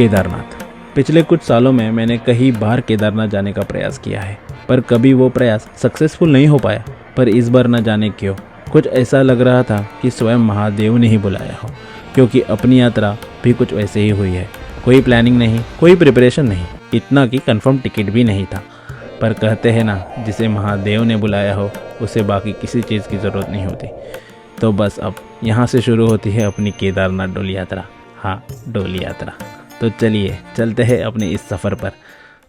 केदारनाथ। पिछले कुछ सालों में मैंने कई बार केदारनाथ जाने का प्रयास किया है, पर कभी वो प्रयास सक्सेसफुल नहीं हो पाया। पर इस बार न जाने क्यों कुछ ऐसा लग रहा था कि स्वयं महादेव ने ही बुलाया हो, क्योंकि अपनी यात्रा भी कुछ वैसे ही हुई है। कोई प्लानिंग नहीं, कोई प्रिपरेशन नहीं, इतना कि कंफर्म टिकट भी नहीं था। पर कहते हैं ना, जिसे महादेव ने बुलाया हो उसे बाकी किसी चीज़ की ज़रूरत नहीं होती। तो बस अब यहाँ से शुरू होती है अपनी केदारनाथ डोली यात्रा। हाँ, डोली यात्रा। तो चलिए चलते हैं अपने इस सफ़र पर।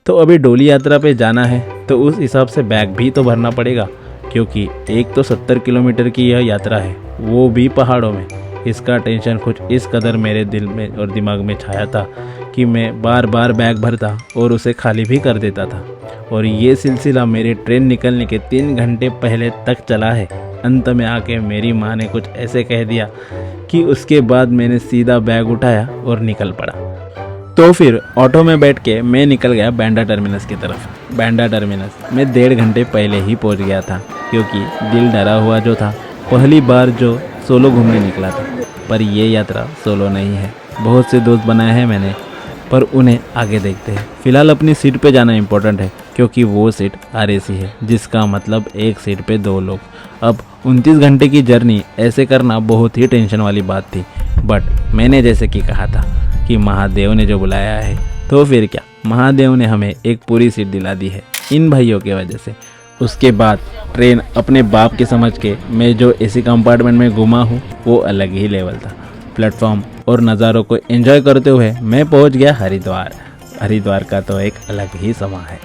तो अभी डोली यात्रा पे जाना है तो उस हिसाब से बैग भी तो भरना पड़ेगा, क्योंकि एक तो 70 किलोमीटर की यह यात्रा है, वो भी पहाड़ों में। इसका टेंशन कुछ इस कदर मेरे दिल में और दिमाग में छाया था कि मैं बार बार बैग भरता और उसे खाली भी कर देता था। और ये सिलसिला मेरे ट्रेन निकलने के 3 घंटे पहले तक चला है। अंत में आके मेरी माँ ने कुछ ऐसे कह दिया कि उसके बाद मैंने सीधा बैग उठाया और निकल पड़ा। तो फिर ऑटो में बैठ के मैं निकल गया बांद्रा टर्मिनस की तरफ। बांद्रा टर्मिनस में 1.5 घंटे पहले ही पहुंच गया था, क्योंकि दिल डरा हुआ जो था, पहली बार जो सोलो घूमने निकला था। पर ये यात्रा सोलो नहीं है, बहुत से दोस्त बनाए हैं मैंने, पर उन्हें आगे देखते हैं। फिलहाल अपनी सीट पे जाना इम्पोर्टेंट है, क्योंकि वो सीट RAC है, जिसका मतलब एक सीट पे 2 लोग। अब 29 घंटे की जर्नी ऐसे करना बहुत ही टेंशन वाली बात थी। बट मैंने जैसे कि कहा था कि महादेव ने जो बुलाया है, तो फिर क्या, महादेव ने हमें एक पूरी सीट दिला दी है इन भाइयों की वजह से। उसके बाद ट्रेन अपने बाप के समझ के मैं जो AC कंपार्टमेंट में घुमा हूँ वो अलग ही लेवल था। प्लेटफॉर्म और नज़ारों को एंजॉय करते हुए मैं पहुँच गया हरिद्वार। हरिद्वार का तो एक अलग ही समा है।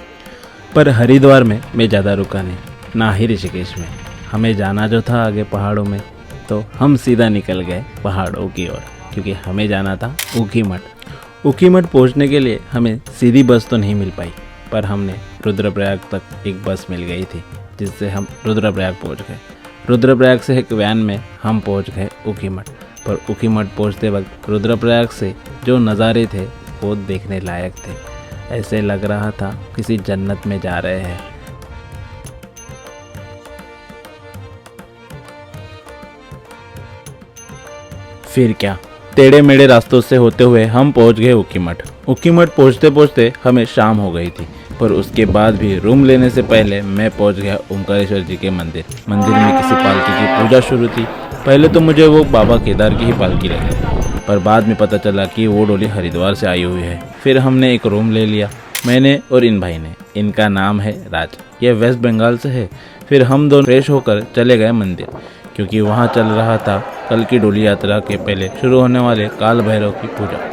पर हरिद्वार में मैं ज़्यादा रुका नहीं, ना ही ऋषिकेश में। हमें जाना जो था आगे पहाड़ों में, तो हम सीधा निकल गए पहाड़ों की ओर, क्योंकि हमें जाना था ऊखीमठ। ऊखीमठ पहुंचने के लिए हमें सीधी बस तो नहीं मिल पाई, पर हमने रुद्रप्रयाग तक एक बस मिल गई थी, जिससे हम रुद्रप्रयाग पहुंच गए। रुद्रप्रयाग से एक वैन में हम पहुंच गए ऊखीमठ। पर ऊखीमठ पहुंचते वक्त रुद्रप्रयाग से जो नज़ारे थे वो देखने लायक थे। ऐसे लग रहा था किसी जन्नत में जा रहे हैं। फिर क्या, टेढ़े मेढ़े रास्तों से होते हुए हम पहुंच गए ऊखीमठ। ऊखीमठ पहुंचते पहुंचते हमें शाम हो गई थी, पर उसके बाद भी रूम लेने से पहले मैं पहुंच गया ओमकारेश्वर जी के मंदिर। मंदिर में किसी पालकी की पूजा शुरू थी। पहले तो मुझे वो बाबा केदार की ही पालकी लगी, पर बाद में पता चला कि वो डोली हरिद्वार से आई हुई है। फिर हमने एक रूम ले लिया, मैंने और इन भाई ने। इनका नाम है राज, ये वेस्ट बंगाल से है। फिर हम दोनों फ्रेश होकर चले गए मंदिर, क्योंकि वहाँ चल रहा था कल की डोली यात्रा के पहले शुरू होने वाले काल भैरव की पूजा।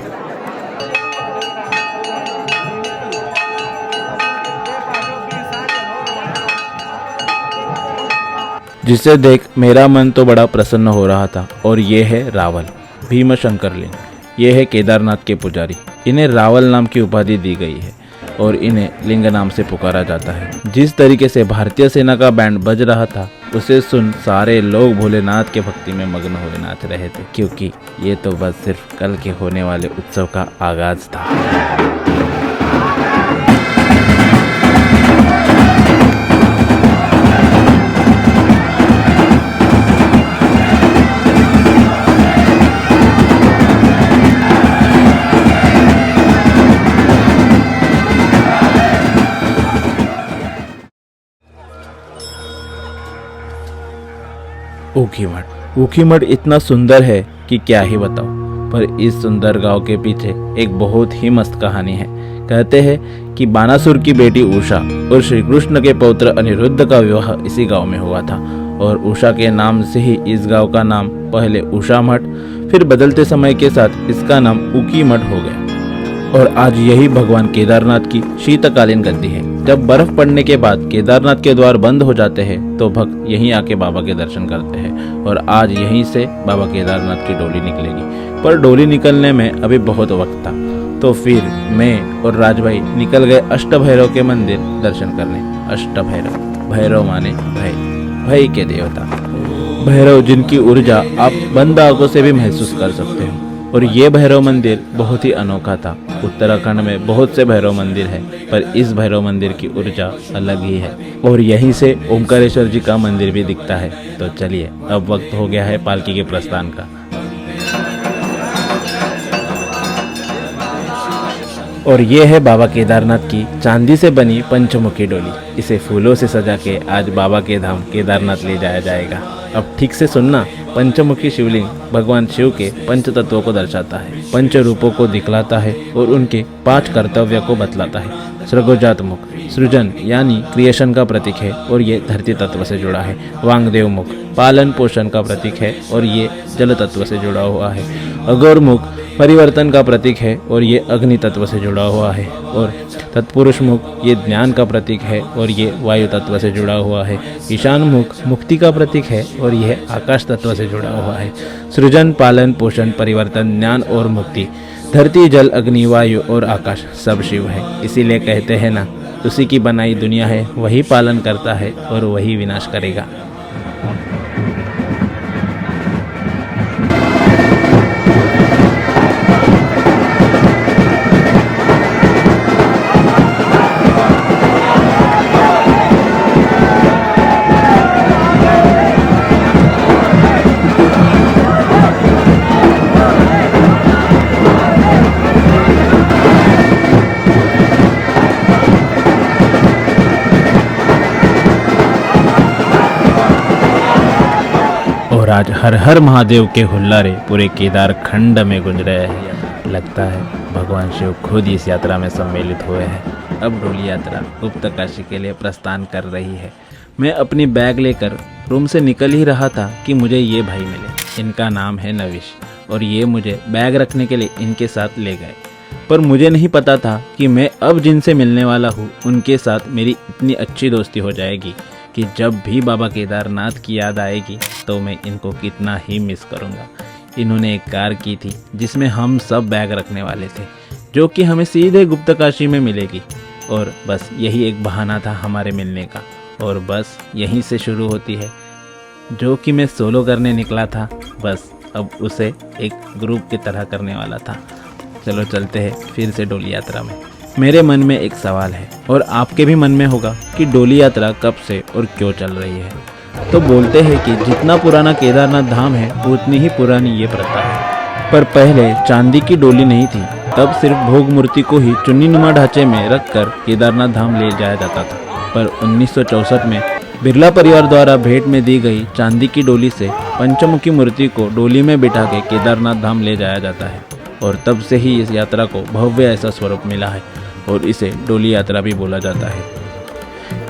जिसे देख मेरा मन तो बड़ा प्रसन्न हो रहा था। और ये है रावल, भीमशंकर लिंग। ये है केदारनाथ के पुजारी। इन्हें रावल नाम की उपाधि दी गई है और इन्हें लिंग नाम से पुकारा जाता है। जिस तरीके से भारतीय सेना का बैंड बज रहा था, उसे सुन सारे लोग भोलेनाथ के भक्ति में मग्न हुए नाच रहे थे, क्योंकि ये तो बस सिर्फ कल के होने वाले उत्सव का आगाज था। ऊखीमठ इतना सुंदर है कि क्या ही बताऊं। पर इस सुंदर गांव के पीछे एक बहुत ही मस्त कहानी है। कहते हैं कि बानासुर की बेटी उषा और श्री कृष्ण के पौत्र अनिरुद्ध का विवाह इसी गांव में हुआ था। और उषा के नाम से ही इस गांव का नाम पहले उषा मठ, फिर बदलते समय के साथ इसका नाम ऊखीमठ हो गया। और आज यही भगवान केदारनाथ की शीतकालीन गद्दी है। जब बर्फ पड़ने के बाद केदारनाथ के द्वार बंद हो जाते हैं, तो भक्त यहीं आके बाबा के दर्शन करते हैं। और आज यहीं से बाबा केदारनाथ की डोली निकलेगी। पर डोली निकलने में अभी बहुत वक्त था, तो फिर मैं और राजभाई निकल गए अष्टभैरव के मंदिर दर्शन करने। अष्टभैरव, भैरव माने भय, भय के देवता। भैरव जिनकी ऊर्जा आप बंद आंखों से भी महसूस कर सकते हो। और ये भैरव मंदिर बहुत ही अनोखा था। उत्तराखंड में बहुत से भैरव मंदिर हैं, पर इस भैरव मंदिर की ऊर्जा अलग ही है। और यहीं से ओमकारेश्वर जी का मंदिर भी दिखता है। तो चलिए, अब वक्त हो गया है पालकी के प्रस्थान का। और ये है बाबा केदारनाथ की चांदी से बनी पंचमुखी डोली। इसे फूलों से सजा के आज बाबा के धाम केदारनाथ ले जाया जाएगा। अब ठीक से सुनना, पंचमुखी शिवलिंग भगवान शिव के पंच तत्वों को दर्शाता है, पंच रूपों को दिखलाता है और उनके 5 कर्तव्य को बतलाता है। सृगोजात मुख सृजन यानी क्रिएशन का प्रतीक है और ये धरती तत्व से जुड़ा है। वांगदेव मुख पालन पोषण का प्रतीक है और ये जल तत्व से जुड़ा हुआ है। अघोर मुख परिवर्तन का प्रतीक है और ये अग्नि तत्व से जुड़ा हुआ है। और तत्पुरुष मुख ये ज्ञान का प्रतीक है और ये वायु तत्व से जुड़ा हुआ है। ईशान मुख मुक्ति का प्रतीक है और यह आकाश तत्व से जुड़ा हुआ है। सृजन पालन पोषण परिवर्तन ज्ञान और मुक्ति, धरती जल अग्नि वायु और आकाश सब शिव है। इसीलिए कहते हैं ना, उसी की बनाई दुनिया है, वही पालन करता है और वही विनाश करेगा। और आज हर हर महादेव के हुल्लारे पूरे केदार खंड में गूंज रहे हैं। लगता है भगवान शिव खुद इस यात्रा में सम्मिलित हुए हैं। अब डोली यात्रा गुप्त काशी के लिए प्रस्थान कर रही है। मैं अपनी बैग लेकर रूम से निकल ही रहा था कि मुझे ये भाई मिले। इनका नाम है नविश और ये मुझे बैग रखने के लिए इनके साथ ले गए। पर मुझे नहीं पता था कि मैं अब जिनसे मिलने वाला हूँ उनके साथ मेरी इतनी अच्छी दोस्ती हो जाएगी कि जब भी बाबा केदारनाथ की याद आएगी तो मैं इनको कितना ही मिस करूँगा। इन्होंने एक कार की थी जिसमें हम सब बैग रखने वाले थे, जो कि हमें सीधे गुप्त काशी में मिलेगी। और बस यही एक बहाना था हमारे मिलने का, और बस यहीं से शुरू होती है जो कि मैं सोलो करने निकला था, बस अब उसे एक ग्रुप की तरह करने वाला था। चलो चलते हैं फिर से डोली यात्रा में। मेरे मन में एक सवाल है और आपके भी मन में होगा कि डोली यात्रा कब से और क्यों चल रही है। तो बोलते हैं कि जितना पुराना केदारनाथ धाम है उतनी ही पुरानी ये प्रथा है। पर पहले चांदी की डोली नहीं थी, तब सिर्फ भोग मूर्ति को ही चुन्नीनुमा ढांचे में रखकर केदारनाथ धाम ले जाया जाता था। पर 1964 में बिरला परिवार द्वारा भेंट में दी गई चांदी की डोली से पंचमुखी मूर्ति को डोली में बिठा के केदारनाथ धाम ले जाया जाता है और तब से ही इस यात्रा को भव्य ऐसा स्वरूप मिला है और इसे डोली यात्रा भी बोला जाता है।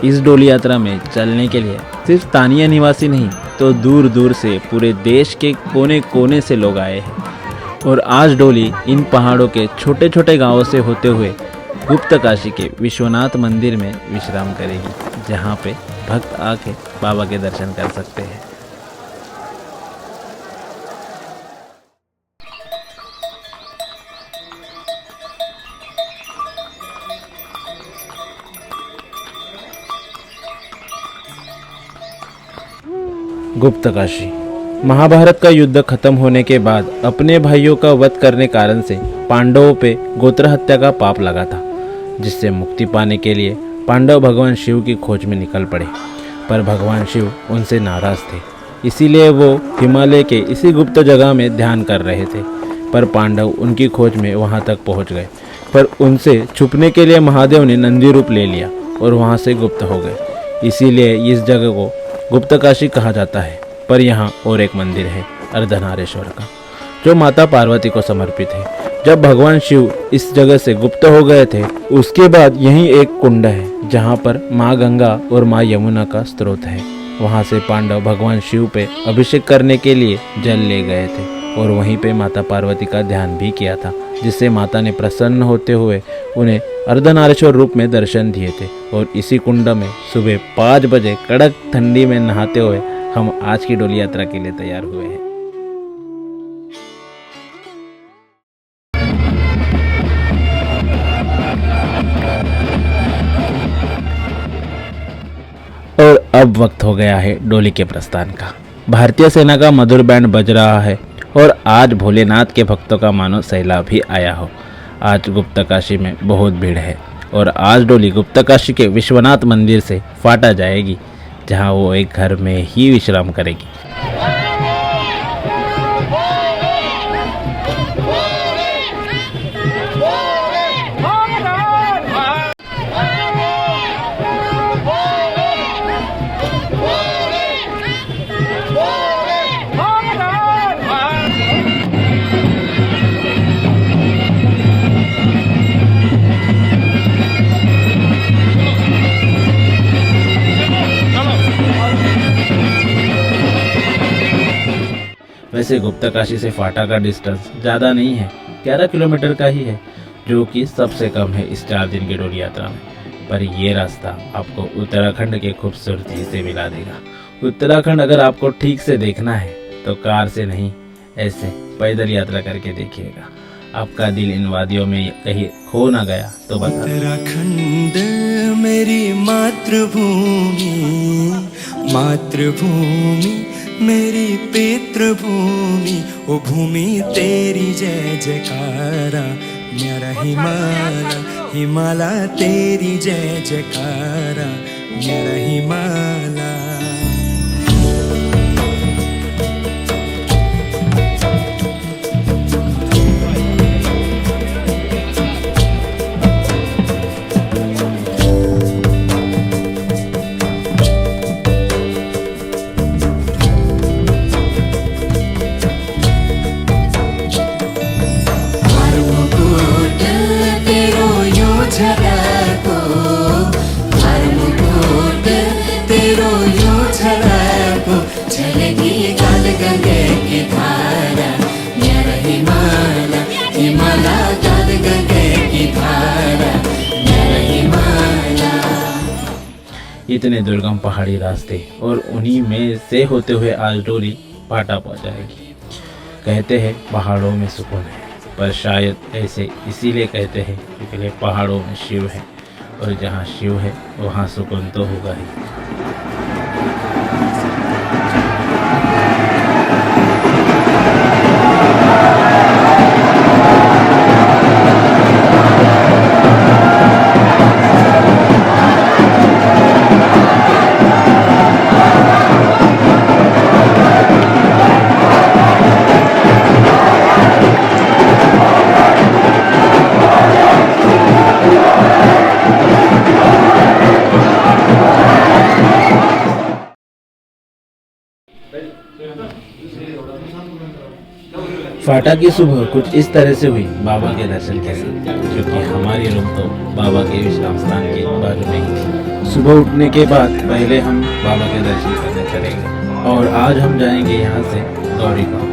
इस डोली यात्रा में चलने के लिए सिर्फ स्थानीय निवासी नहीं तो दूर दूर से पूरे देश के कोने कोने से लोग आए हैं। और आज डोली इन पहाड़ों के छोटे छोटे गांवों से होते हुए गुप्त काशी के विश्वनाथ मंदिर में विश्राम करेगी, जहां पे भक्त आके बाबा के दर्शन कर सकते हैं। गुप्त काशी। महाभारत का युद्ध खत्म होने के बाद अपने भाइयों का वध करने कारण से पांडवों पे गोत्र हत्या का पाप लगा था, जिससे मुक्ति पाने के लिए पांडव भगवान शिव की खोज में निकल पड़े। पर भगवान शिव उनसे नाराज थे, इसीलिए वो हिमालय के इसी गुप्त जगह में ध्यान कर रहे थे। पर पांडव उनकी खोज में वहां तक पहुंच गए, पर उनसे छुपने के लिए महादेव ने नंदी रूप ले लिया और वहां से गुप्त हो गए। इसीलिए इस जगह को गुप्त काशी कहा जाता है। पर यहाँ और एक मंदिर है अर्धनारेश्वर का, जो माता पार्वती को समर्पित है। जब भगवान शिव इस जगह से गुप्त हो गए थे, उसके बाद यहीं एक कुंड है जहाँ पर माँ गंगा और माँ यमुना का स्रोत है। वहाँ से पांडव भगवान शिव पे अभिषेक करने के लिए जल ले गए थे और वहीं पे माता पार्वती का ध्यान भी किया था, जिससे माता ने प्रसन्न होते हुए उन्हें अर्धनारेश्वर रूप में दर्शन दिए थे। और इसी कुंड में सुबह 5 बजे कड़क ठंडी में नहाते हुए हम आज की डोली यात्रा के लिए तैयार हुए हैं। और अब वक्त हो गया है डोली के प्रस्थान का। भारतीय सेना का मधुर बैंड बज रहा है और आज भोलेनाथ के भक्तों का मानो सैलाब भी आया हो। आज गुप्त काशी में बहुत भीड़ है और आज डोली गुप्त काशी के विश्वनाथ मंदिर से फाटा जाएगी, जहां वो एक घर में ही विश्राम करेगी। वैसे गुप्तकाशी से फाटा का डिस्टेंस ज़्यादा नहीं है, 11 किलोमीटर का ही है, जो कि सबसे कम है इस 4 दिन की डोली यात्रा में। पर ये रास्ता आपको उत्तराखंड के खूबसूरती से मिला देगा। उत्तराखंड अगर आपको ठीक से देखना है तो कार से नहीं, ऐसे पैदल यात्रा करके देखिएगा। आपका दिल इन वादियों में कहीं खो ना गया तो बता। उत्तराखंड मेरी मातृभूमि, मातृभूमि मेरी पितृभूमि, ओ भूमि तेरी जय जयकारा, मेरा हिमालय हिमालय तेरी जय जयकारा, मेरा हिमालय। इतने दुर्गम पहाड़ी रास्ते और उन्हीं में से होते हुए आज डोली फाटा पहुंचाएगी। कहते हैं पहाड़ों में सुकून है, पर शायद ऐसे इसीलिए कहते हैं क्योंकि पहाड़ों में शिव है, और जहाँ शिव है वहाँ सुकून तो होगा ही। फाटा की सुबह कुछ इस तरह से हुई बाबा के दर्शन के साथ, क्योंकि हमारी रूम तो बाबा के विश्राम स्थान के बाजू में ही थी। सुबह उठने के बाद पहले हम बाबा के दर्शन करने चलेंगे, और आज हम जाएंगे यहाँ से गौरीकुंड।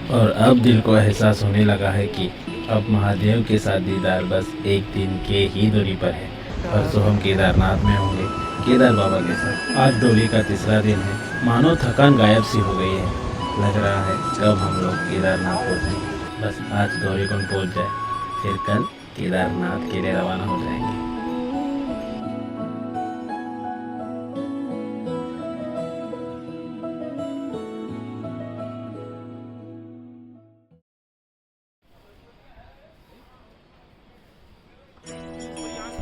और अब दिल को एहसास होने लगा है कि अब महादेव के साथ दीदार बस एक दिन के ही दूरी पर है। परसों हम केदारनाथ में होंगे केदार बाबा के साथ। आज डोली का तीसरा दिन है, मानो थकान गायब सी हो गई है। लग रहा है कब हम लोग केदारनाथ पहुँचेंगे। बस आज गौरीकुंड पहुँच जाए, फिर कल केदारनाथ के लिए रवाना हो जाएंगे।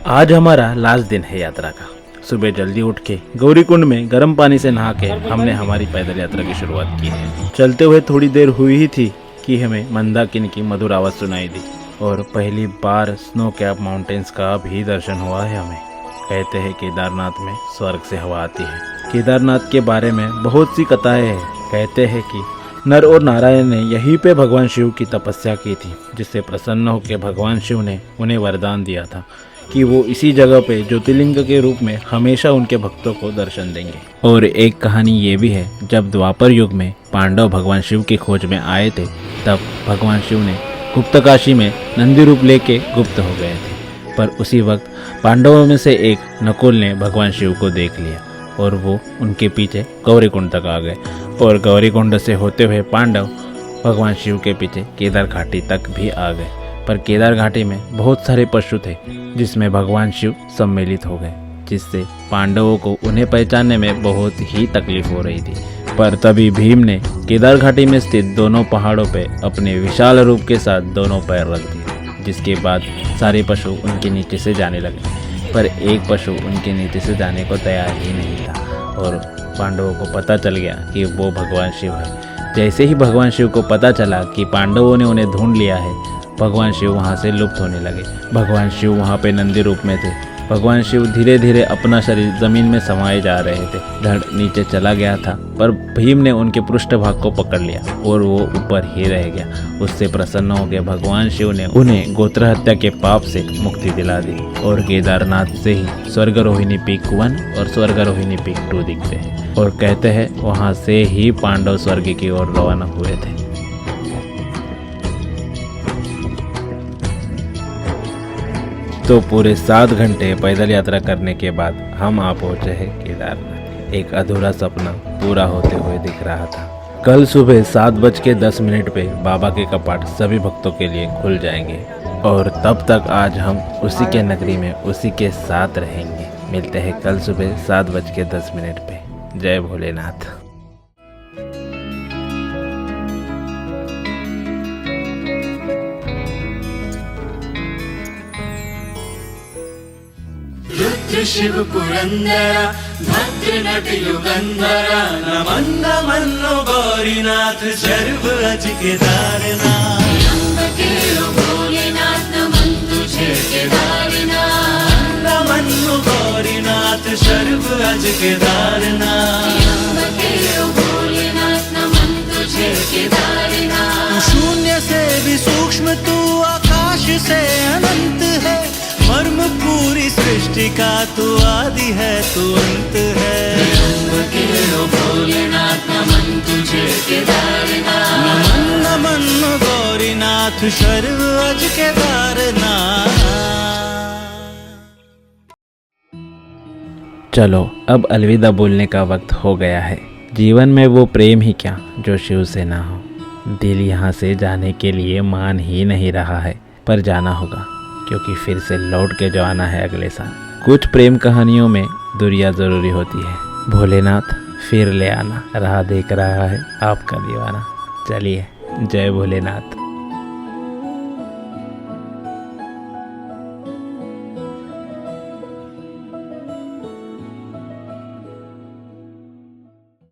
आज हमारा लास्ट दिन है यात्रा का। सुबह जल्दी उठ के गौरीकुंड में गर्म पानी से नहा के हमने हमारी पैदल यात्रा की शुरुआत की है। चलते हुए थोड़ी देर हुई ही थी कि हमें मंदाकिनी की मधुर आवाज़ सुनाई दी, और पहली बार स्नो कैप माउंटेन्स का भी दर्शन हुआ है हमें। कहते हैं केदारनाथ में स्वर्ग से हवा आती है। केदारनाथ के बारे में बहुत सी कथाएं हैं। कहते हैं कि नर और नारायण ने यहीं पे भगवान शिव की तपस्या की थी, जिससे प्रसन्न होकर भगवान शिव ने उन्हें वरदान दिया था कि वो इसी जगह पे ज्योतिर्लिंग के रूप में हमेशा उनके भक्तों को दर्शन देंगे। और एक कहानी ये भी है, जब द्वापर युग में पांडव भगवान शिव की खोज में आए थे, तब भगवान शिव ने गुप्तकाशी में नंदी रूप लेके गुप्त हो गए थे। पर उसी वक्त पांडवों में से एक नकुल ने भगवान शिव को देख लिया, और वो उनके पीछे गौरीकुंड तक आ गए, और गौरीकुंड से होते हुए पांडव भगवान शिव के पीछे केदार घाटी तक भी आ गए। पर केदार घाटी में बहुत सारे पशु थे, जिसमें भगवान शिव सम्मिलित हो गए, जिससे पांडवों को उन्हें पहचानने में बहुत ही तकलीफ हो रही थी। पर तभी भीम ने केदार घाटी में स्थित दोनों पहाड़ों पर अपने विशाल रूप के साथ दोनों पैर रख दिए, जिसके बाद सारे पशु उनके नीचे से जाने लगे। पर एक पशु उनके नीचे से जाने को तैयार ही नहीं था, और पांडवों को पता चल गया कि वो भगवान शिव है। जैसे ही भगवान शिव को पता चला कि पांडवों ने उन्हें ढूंढ लिया है, भगवान शिव वहाँ से लुप्त होने लगे। भगवान शिव वहाँ पे नंदी रूप में थे। भगवान शिव धीरे धीरे अपना शरीर जमीन में समाये जा रहे थे। धड़ नीचे चला गया था, पर भीम ने उनके पृष्ठभाग को पकड़ लिया और वो ऊपर ही रह गया। उससे प्रसन्न हो गए भगवान शिव ने उन्हें गोत्र हत्या के पाप से मुक्ति दिला दी और केदारनाथ से ही स्वर्गरोहिणी पीक 1 और स्वर्गरोहिणी पीक 2 दिखते हैं और कहते हैं वहाँ से ही पांडव स्वर्ग की ओर रवाना हुए थे। तो पूरे 7 घंटे पैदल यात्रा करने के बाद हम आ पहुंचे हैं केदारनाथ। एक अधूरा सपना पूरा होते हुए दिख रहा था। कल सुबह 7:10 पे बाबा के कपाट सभी भक्तों के लिए खुल जाएंगे और तब तक आज हम उसी के नगरी में उसी के साथ रहेंगे। मिलते हैं कल सुबह 7:10 पे। जय भोलेनाथ। रुद्र शिव पुरंदरा भद्र नट युगंधरा नमन नमन गौरीनाथ सर्व अज केदारनाथ भोलेनाथ नमन तुझे केदारनाथ नमन गौरीनाथ सर्व अज केदारनाथ भोलेनाथ नमन तुझे केदारनाथ। तू शून्य से भी सूक्ष्म, तू आकाश से अनंत है। मर्म पूरी सृष्टि का तू आदि है, तू अंत है। भोलेनाथ नमन तुझे केदारनाथ नमन नमन गौरीनाथ सर्व अज केदारनाथ। चलो अब अलविदा बोलने का वक्त हो गया है। जीवन में वो प्रेम ही क्या जो शिव से ना हो। दिल यहाँ से जाने के लिए मान ही नहीं रहा है, पर जाना होगा क्योंकि फिर से लौट के जो आना है अगले साल। कुछ प्रेम कहानियों में दूरियां ज़रूरी होती है। भोलेनाथ फिर ले आना, राह देख रहा है आपका दीवाना। चलिए, जय भोलेनाथ।